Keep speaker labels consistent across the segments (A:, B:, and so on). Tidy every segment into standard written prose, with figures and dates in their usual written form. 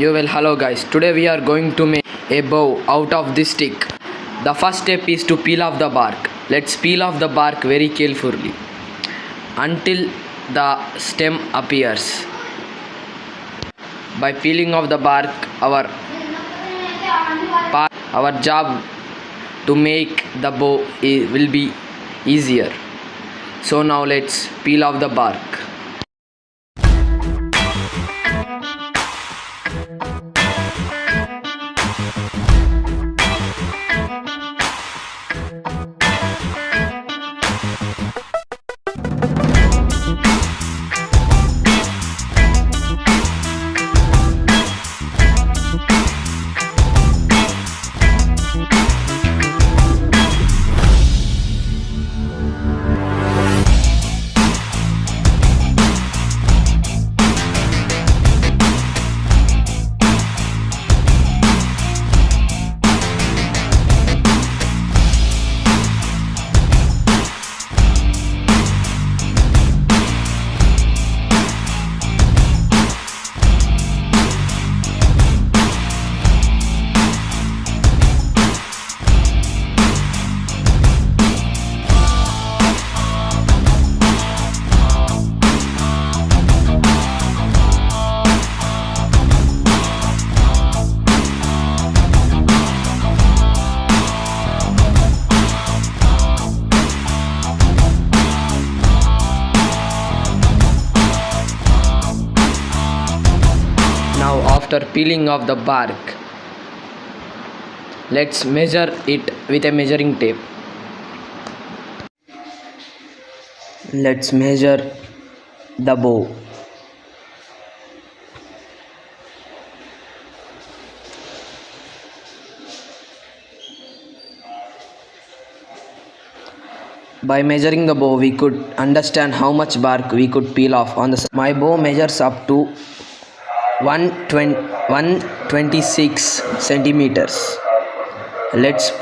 A: Hello guys, today we are going to make a bow out of this stick. The first step is to peel off the bark. Let's peel off the bark very carefully until the stem appears. By peeling off the bark, our job to make the bow will be easier. So now let's peel off the bark. Now after peeling off the bark, let's measure it with a measuring tape. Let's measure the bow. By measuring the bow, we could understand how much bark we could peel off on the side. My bow measures up to 126 centimeters. Let's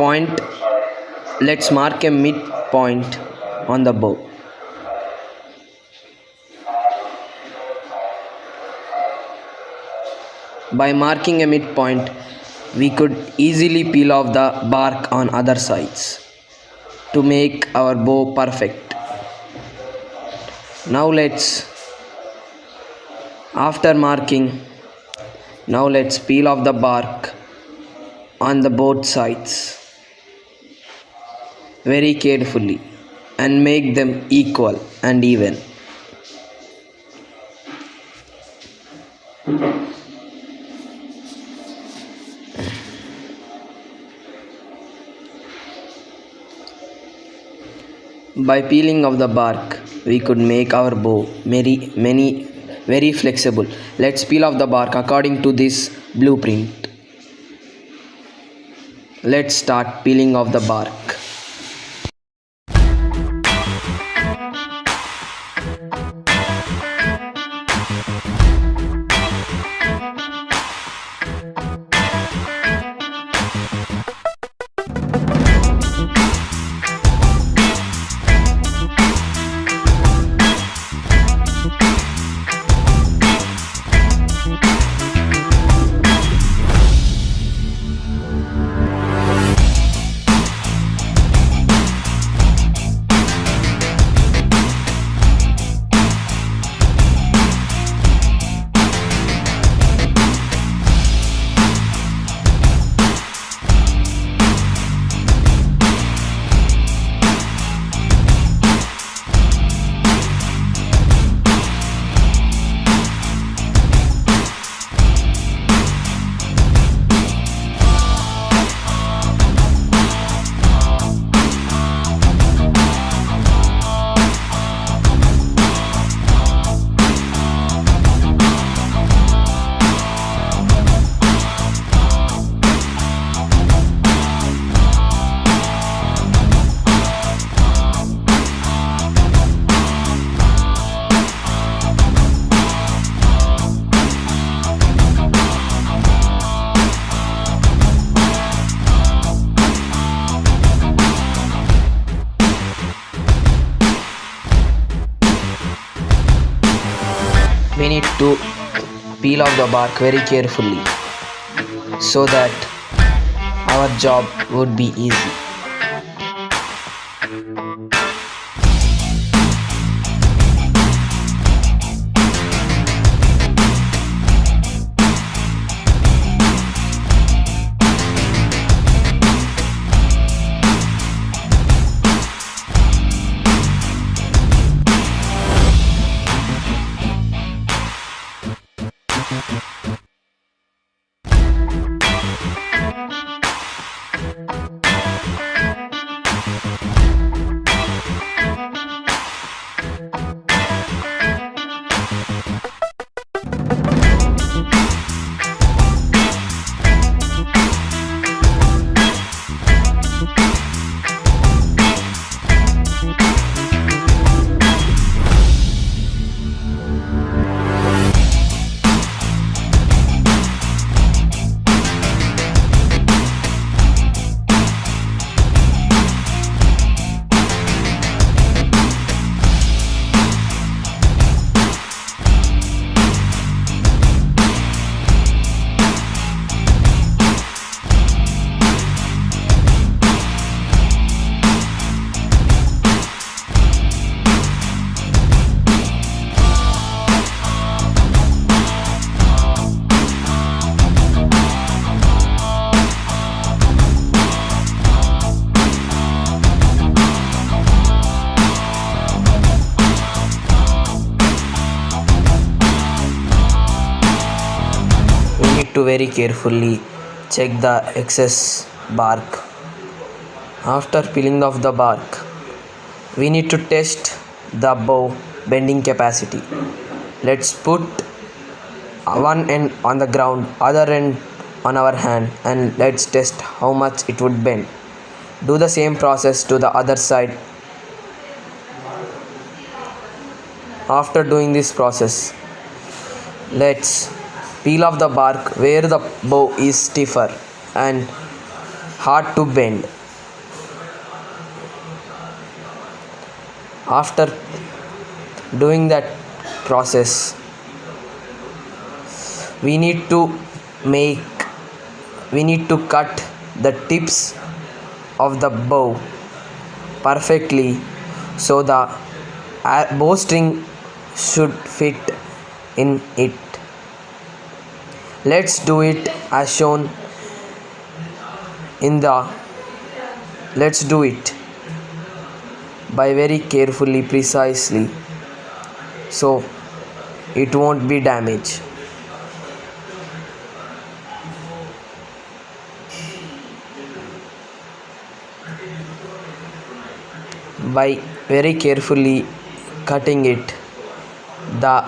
A: mark a midpoint on the bow. By marking a midpoint, we could easily peel off the bark on other sides to make our bow perfect. Now after marking, let's peel off the bark on the both sides very carefully and make them equal and even. By peeling off the bark, we could make our bow very flexible. Let's peel off the bark according to this blueprint. Let's start peeling off the bark. we need to peel off the bark very carefully so that our job would be easy. To very carefully check the excess bark. After peeling off the bark, we need to test the bow bending capacity. Let's put one end on the ground, other end on our hand, and let's test how much it would bend. Do the same process to the other side. After doing this process, let's peel off the bark where the bow is stiffer and hard to bend. After doing that process, we need to cut the tips of the bow perfectly so the bowstring should fit in it. Let's do it as shown in the let's do it by very carefully, precisely, so it won't be damaged. By very carefully cutting it, the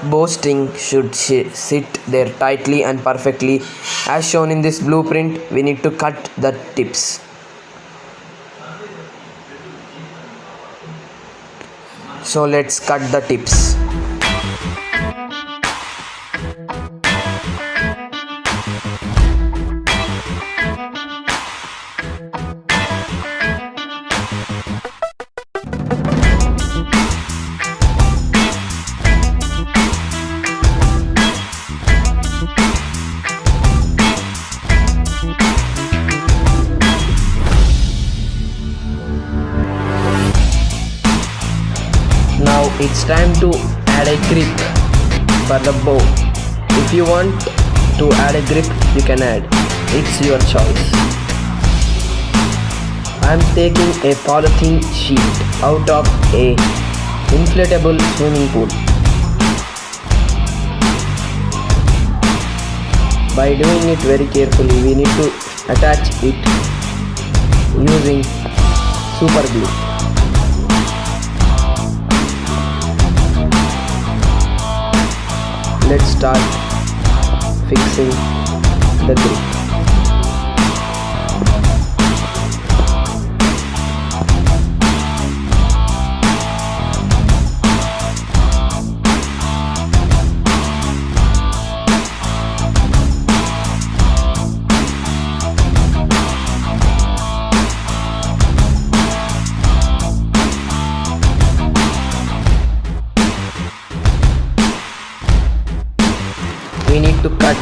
A: bowstring should sit there tightly and perfectly as shown in this blueprint. We need to cut the tips. So let's cut the tips. Now it's time to add a grip for the bow. If you want to add a grip, you can add. It's your choice. I'm taking a polythene sheet out of a inflatable swimming pool. By doing it very carefully, we need to attach it using super glue. Let's start fixing the grip.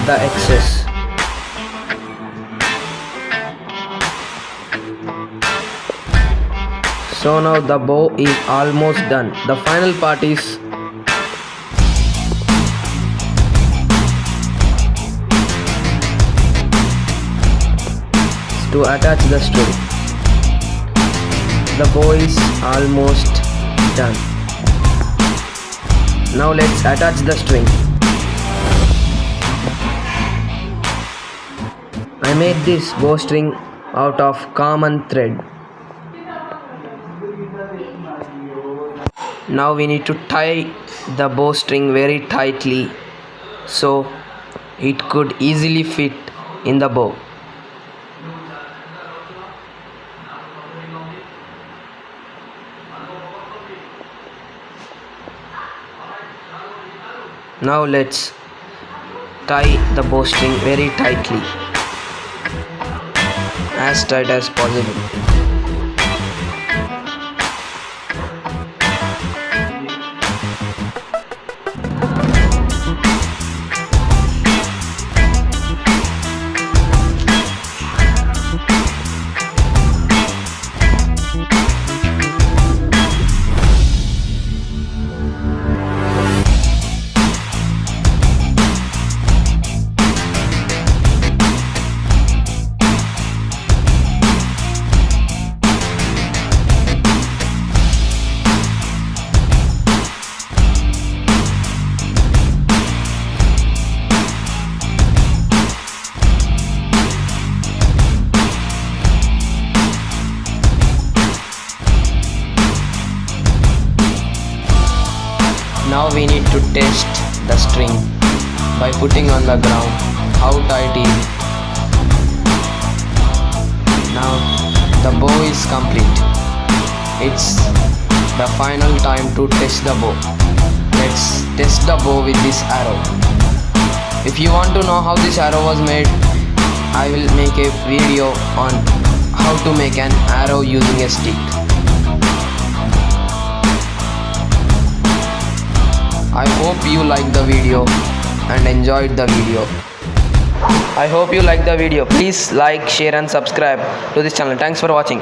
A: the excess. So now the bow is almost done. The final part is to attach the string. The bow is almost done. Now let's attach the string. I made this bowstring out of common thread. Now we need to tie the bowstring very tightly so it could easily fit in the bow. Now let's tie the bowstring very tightly, as tight as possible. Now we need to test the string by putting on the ground how tight it is. Now the bow is complete. It's the final time to test the bow. Let's test the bow with this arrow. If you want to know how this arrow was made, I will make a video on how to make an arrow using a stick. I hope you liked the video and enjoyed the video. I hope you liked the video. Please like, share and subscribe to this channel. Thanks for watching.